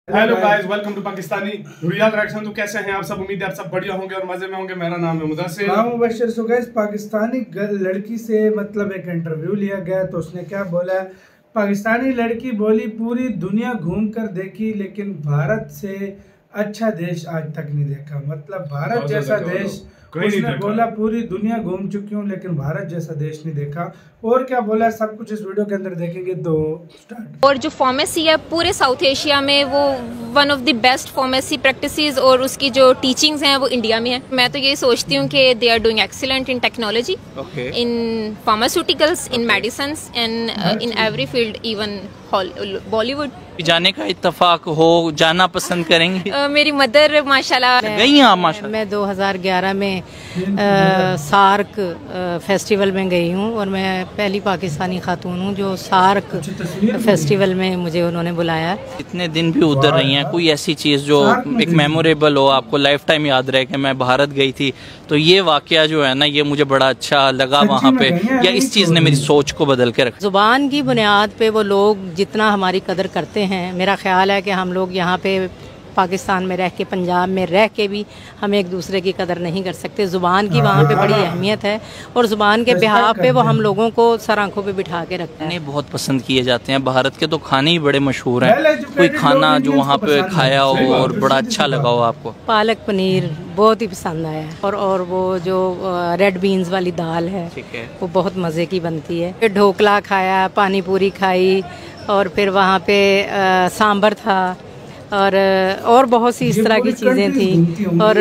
Hello guys, welcome to Pakistani real reaction. तो कैसे हैं आप सब? उम्मीद है आप सब बढ़िया होंगे और मजे में होंगे। मेरा नाम है मुदस्सिर। हाँ मुबश्शिर। सो गाइस, पाकिस्तानी लड़की से मतलब एक इंटरव्यू लिया गया तो उसने क्या बोला, पाकिस्तानी लड़की बोली पूरी दुनिया घूम कर देखी लेकिन भारत से अच्छा देश आज तक नहीं देखा। मतलब भारत जैसा देश, उसने बोला पूरी दुनिया घूम चुकी हूँ लेकिन भारत जैसा देश नहीं देखा। और क्या बोला सब कुछ इस वीडियो के अंदर देखेंगे। तो स्टार्ट। और जो फार्मेसी है पूरे साउथ एशिया में वो one of the best pharmacy practices और उसकी जो टीचिंग्स हैं वो इंडिया में है। मैं तो ये सोचती हूँ कि they are doing excellent in technology, in pharmaceuticals, in medicines and in every field, even Bollywood. जाने का इत्तेफाक हो, जाना पसंद करेंगे? मेरी मदर माशाल्लाह गई हैं आप? माशाल्लाह। मैं 2011 में सार्क फेस्टिवल में गई हूँ और मैं पहली पाकिस्तानी खातून हूँ जो सार्क फेस्टिवल में मुझे उन्होंने बुलाया। इतने दिन भी उधर रही हैं, कोई ऐसी चीज़ जो एक मेमोरेबल हो, आपको लाइफ टाइम याद रहे कि मैं भारत गई थी? तो ये वाकया जो है ना, ये मुझे बड़ा अच्छा लगा वहाँ पे, या इस चीज़ ने मेरी सोच को बदल के रखा। ज़ुबान की बुनियाद पे वो लोग जितना हमारी कदर करते हैं, मेरा ख्याल है कि हम लोग यहाँ पे पाकिस्तान में रह के, पंजाब में रह के भी हम एक दूसरे की कदर नहीं कर सकते। ज़ुबान की वहाँ पे बड़ी अहमियत है और ज़ुबान के बिहाफ पे वो हम लोगों को सर आँखों पे बिठा के रखते हैं। बहुत पसंद किए जाते हैं। भारत के तो खाने ही बड़े मशहूर हैं। कोई खाना जो वहाँ पे खाया हो और बड़ा अच्छा लगा हो आपको? पालक पनीर बहुत ही पसंद आया और वो जो रेड बीन्स वाली दाल है वो बहुत मज़े की बनती है। फिर ढोकला खाया, पानी पूरी खाई और फिर वहाँ पे सांभर था और बहुत सी इस तरह की चीज़ें थी और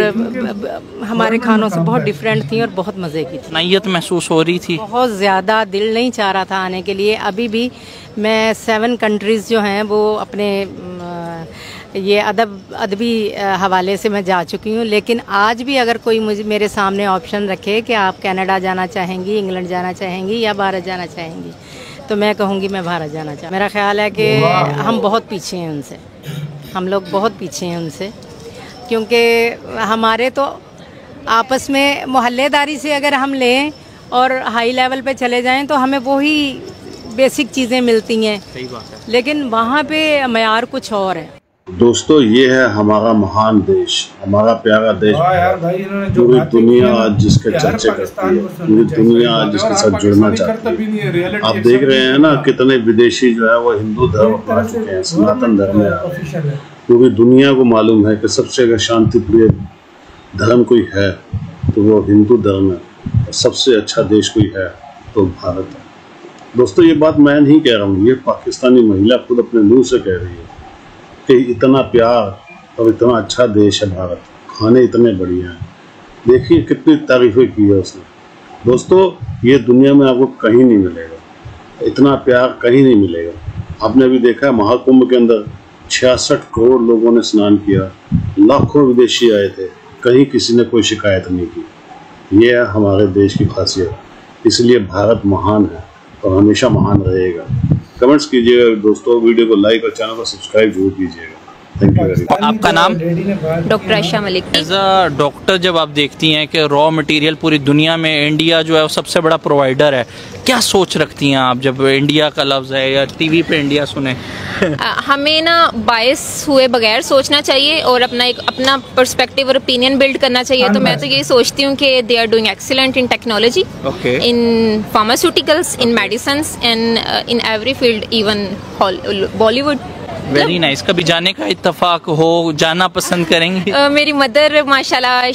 हमारे खानों से बहुत डिफरेंट थी और बहुत मज़े की थी। नय्यत महसूस हो रही थी बहुत ज़्यादा, दिल नहीं चाह रहा था आने के लिए। अभी भी मैं 7 कंट्रीज़ जो हैं वो अपने ये अदबी हवाले से मैं जा चुकी हूँ, लेकिन आज भी अगर कोई मुझे मेरे सामने ऑप्शन रखे कि आप कनाडा जाना चाहेंगी, इंग्लैंड जाना चाहेंगी या भारत जाना चाहेंगी, तो मैं कहूँगी मैं भारत जाना चाहूँगी। मेरा ख्याल है कि हम बहुत पीछे हैं उनसे, हम लोग बहुत पीछे हैं उनसे, क्योंकि हमारे तो आपस में मोहल्लेदारी से अगर हम लें और हाई लेवल पे चले जाएं तो हमें वही बेसिक चीज़ें मिलती हैं। सही बात है। लेकिन वहाँ पे मयार कुछ और है। दोस्तों, ये है हमारा महान देश, हमारा प्यारा देश। पूरी दुनिया आज जिसके चर्चे करती है, पूरी दुनिया आज जिसके साथ जुड़ना चाहती है। आप देख रहे हैं ना, कितने विदेशी जो है वो हिंदू धर्म अपना चुके हैं, सनातन धर्म में। पूरी दुनिया को मालूम है कि सबसे अगर शांति प्रिय धर्म कोई है तो वो हिंदू धर्म है, और सबसे अच्छा देश कोई है तो भारत है। दोस्तों, ये बात मैं नहीं कह रहा हूँ, ये पाकिस्तानी महिला खुद अपने मुँह से कह रही है कि इतना प्यार और इतना अच्छा देश है भारत, खाने इतने बढ़िया हैं। देखिए कितनी तारीफें की है उसने। दोस्तों, ये दुनिया में आपको कहीं नहीं मिलेगा, इतना प्यार कहीं नहीं मिलेगा। आपने अभी देखा है महाकुंभ के अंदर 66 करोड़ लोगों ने स्नान किया, लाखों विदेशी आए थे, कहीं किसी ने कोई शिकायत नहीं की। ये है हमारे देश की खासियत, इसलिए भारत महान है और हमेशा महान रहेगा। कमेंट्स कीजिएगा दोस्तों, वीडियो को लाइक और चैनल को सब्सक्राइब जरूर कीजिएगा। Thank you very much. आपका नाम? Doctor Ayesha Malik. As a doctor, जब आप देखती हैं कि रॉ मटेरियल पूरी दुनिया में इंडिया जो है वो सबसे बड़ा प्रोवाइडर है, क्या सोच रखती हैं आप जब इंडिया का लफ्ज़ है या टीवी पे इंडिया सुने? हमें ना बायस हुए बगैर सोचना चाहिए और अपना पर्सपेक्टिव और ओपिनियन बिल्ड करना चाहिए। तो मैं तो ये सोचती हूँ कि they are doing excellent in technology, in pharmaceuticals, in medicines and in every field, even Bollywood. Very nice. कभी जाने का इत्तेफाक हो, जाना पसंद करेंगे? मेरी मदर माशाल्लाह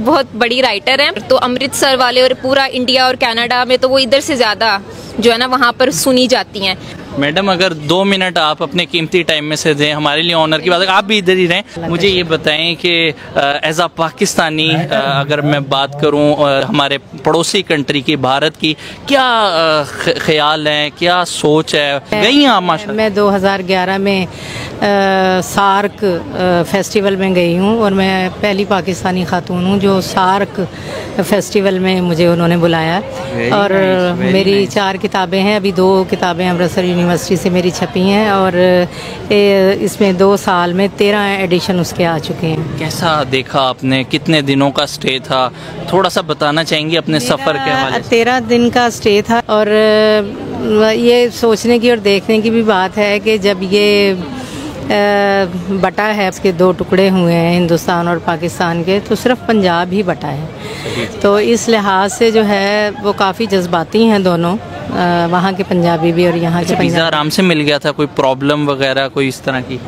बहुत बड़ी राइटर हैं, तो अमृतसर वाले और पूरा इंडिया और कनाडा में तो वो इधर से ज़्यादा जो है ना वहाँ पर सुनी जाती हैं। मैडम, अगर 2 मिनट आप अपने कीमती टाइम में से दें, हमारे लिए ऑनर की बात है, आप भी इधर ही रहें। मुझे ये बताएं कि एज अ पाकिस्तानी अगर मैं बात करूं हमारे पड़ोसी कंट्री की, भारत की, क्या ख्याल है, क्या सोच है? गई हैं आप? माशाल्लाह। मैं 2011 में सार्क फेस्टिवल में गई हूँ और मैं पहली पाकिस्तानी खातून हूँ जो सार्क फेस्टिवल में मुझे उन्होंने बुलाया। और मेरी 4 किताबें हैं, अभी 2 किताबें अमृतसर यूनिवर्सिटी से मेरी छपी हैं और इसमें 2 साल में 13 एडिशन उसके आ चुके हैं। कैसा देखा आपने? कितने दिनों का स्टे था? थोड़ा सा बताना चाहेंगे अपने सफ़र के हवाले से? 13 दिन का स्टे था और ये सोचने की और देखने की भी बात है कि जब ये बटा है, इसके दो टुकड़े हुए हैं हिंदुस्तान और पाकिस्तान के, तो सिर्फ पंजाब ही बटा है। तो इस लिहाज से जो है वो काफ़ी जज्बाती हैं दोनों, वहाँ के पंजाबी भी और यहाँ के। वीज़ा आराम से मिल गया था, कोई प्रॉब्लम वगैरह कोई इस तरह की?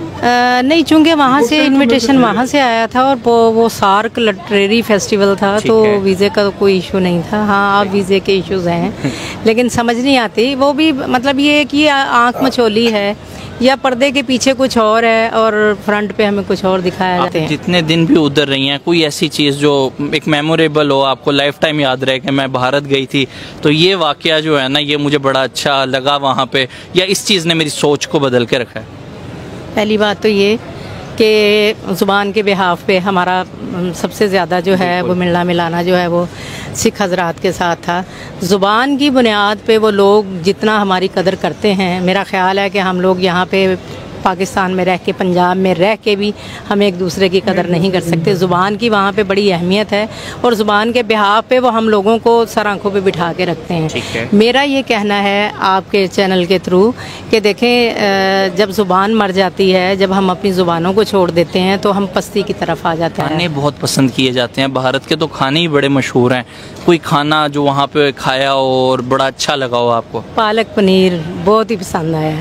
नहीं, चूँकि वहाँ से इनविटेशन वहाँ से आया था और वो सार्क लिटरेरी फेस्टिवल था, तो वीज़े का तो कोई इशू नहीं था। हाँ, अब वीज़े के इश्यूज हैं लेकिन समझ नहीं आती, वो भी मतलब ये कि आँख मचोली है या पर्दे के पीछे कुछ और है और फ्रंट पे हमें कुछ और दिखाया जाता है। जितने दिन भी उधर रही हैं, कोई ऐसी चीज़ जो एक मेमोरेबल हो, आपको लाइफ टाइम याद रहे कि मैं भारत गई थी तो ये वाकया जो है ना, ये मुझे बड़ा अच्छा लगा वहाँ पे, या इस चीज़ ने मेरी सोच को बदल के रखा है? पहली बात तो ये कि ज़ुबान के बिहाफ पे हमारा सबसे ज़्यादा जो है वो मिलना मिलाना जो है वो सिख हजरात के साथ था। ज़ुबान की बुनियाद पे वो लोग जितना हमारी कदर करते हैं, मेरा ख़्याल है कि हम लोग यहाँ पे पाकिस्तान में रह के, पंजाब में रह के भी हम एक दूसरे की कदर नहीं कर सकते। ज़ुबान की वहाँ पे बड़ी अहमियत है और ज़ुबान के बिहाफ पे वो हम लोगों को सर आँखों पे बिठा के रखते हैं। मेरा ये कहना है आपके चैनल के थ्रू कि देखें, जब ज़ुबान मर जाती है, जब हम अपनी ज़ुबानों को छोड़ देते हैं तो हम पस्ती की तरफ आ जाते हैं। खाने बहुत पसंद किए जाते हैं, भारत के तो खाने ही बड़े मशहूर हैं। कोई खाना जो वहाँ पे खाया हो और बड़ा अच्छा लगा हो आपको? पालक पनीर बहुत ही पसंद आया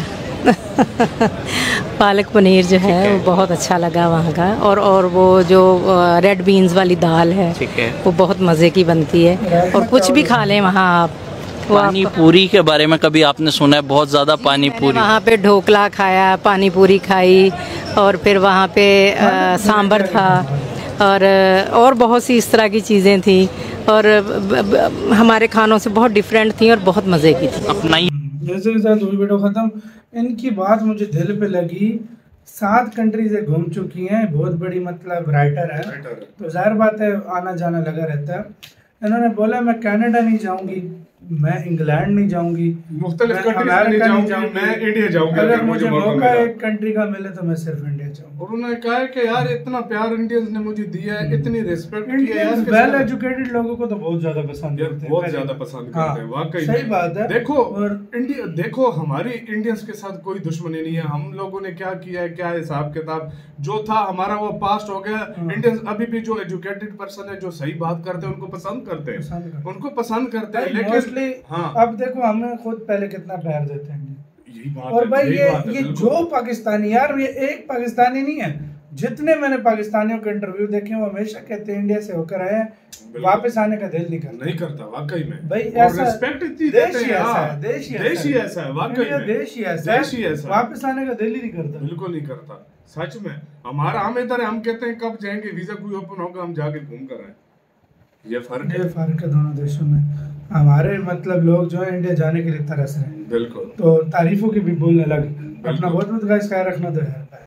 पालक पनीर जो है वो बहुत अच्छा लगा वहाँ का, और वो जो रेड बीन्स वाली दाल है वो बहुत मज़े की बनती है। और कुछ भी खा लें वहाँ आप। पानी पूरी के बारे में कभी आपने सुना है? बहुत ज़्यादा पानी पूरी। वहाँ पे ढोकला खाया, पानी पूरी खाई, और फिर वहाँ पे सांभर था और बहुत सी इस तरह की चीज़ें थी और हमारे खानों से बहुत डिफरेंट थी और बहुत मज़े की थी। अपना ही जैसे के साथ वीडियो ख़त्म। इनकी बात मुझे दिल पे लगी। 7 कंट्री से घूम चुकी हैं, बहुत बड़ी मतलब राइटर है, तो जाहिर बात है आना जाना लगा रहता है। इन्होंने बोला मैं कनाडा नहीं जाऊंगी, मैं इंग्लैंड नहीं जाऊंगी, मुख्तलिफ कंट्रीज नहीं जाऊंगी, मैं इंडिया जाऊंगी। अगर मुझे मौका एक कंट्री का मिले तो मैं सिर्फ इंडिया जाऊंगा। और उन्होंने कहा कि यार इतना प्यार इंडियंस ने मुझे दिया है, इतनी रिस्पेक्ट की है यार। वेल एजुकेटेड लोगों को तो बहुत ज्यादा पसंद करते हैं, बहुत ज्यादा पसंद करते हैं, वाकई सही बात है। देखो और इंडिया, देखो हमारी इंडियंस के साथ कोई दुश्मनी नहीं है। हम लोगों ने क्या किया है, क्या हिसाब किताब जो था हमारा वो पास्ट हो गया। इंडियंस अभी भी जो एजुकेटेड पर्सन है, जो सही बात करते हैं, उनको पसंद करते हैं, उनको पसंद करते हैं। लेकिन हाँ, अब देखो हमें खुद पहले कितना प्यार देते हैं, यही बात और भाई है, ये जो पाकिस्तानी, यार ये एक पाकिस्तानी नहीं है, जितने मैंने पाकिस्तानियों के इंटरव्यू देखे वो हमेशा कहते हैं इंडिया से होकर आए हैं, वापस आने का दिल नहीं करता वाकई में भाई। ऐसा रिस्पेक्ट इतनी देश देते ही हैं, ऐसा है, देश ही ऐसा है, वाकई में देश ही ऐसा, वापस आने का दिल ही नहीं करता, बिल्कुल नहीं करता। सच में हमारा हम इधर हम कहते हैं कब जाएंगे, वीजा कोई ओपन होगा हम जाके घूम कर आए। ये फर्क है दोनों देशों में। हमारे मतलब लोग जो है इंडिया जाने के लिए तरस रहे हैं, बिल्कुल, तो तारीफों की भी बोलने लगे। अपना बहुत बहुत ख्याल रखना तो है।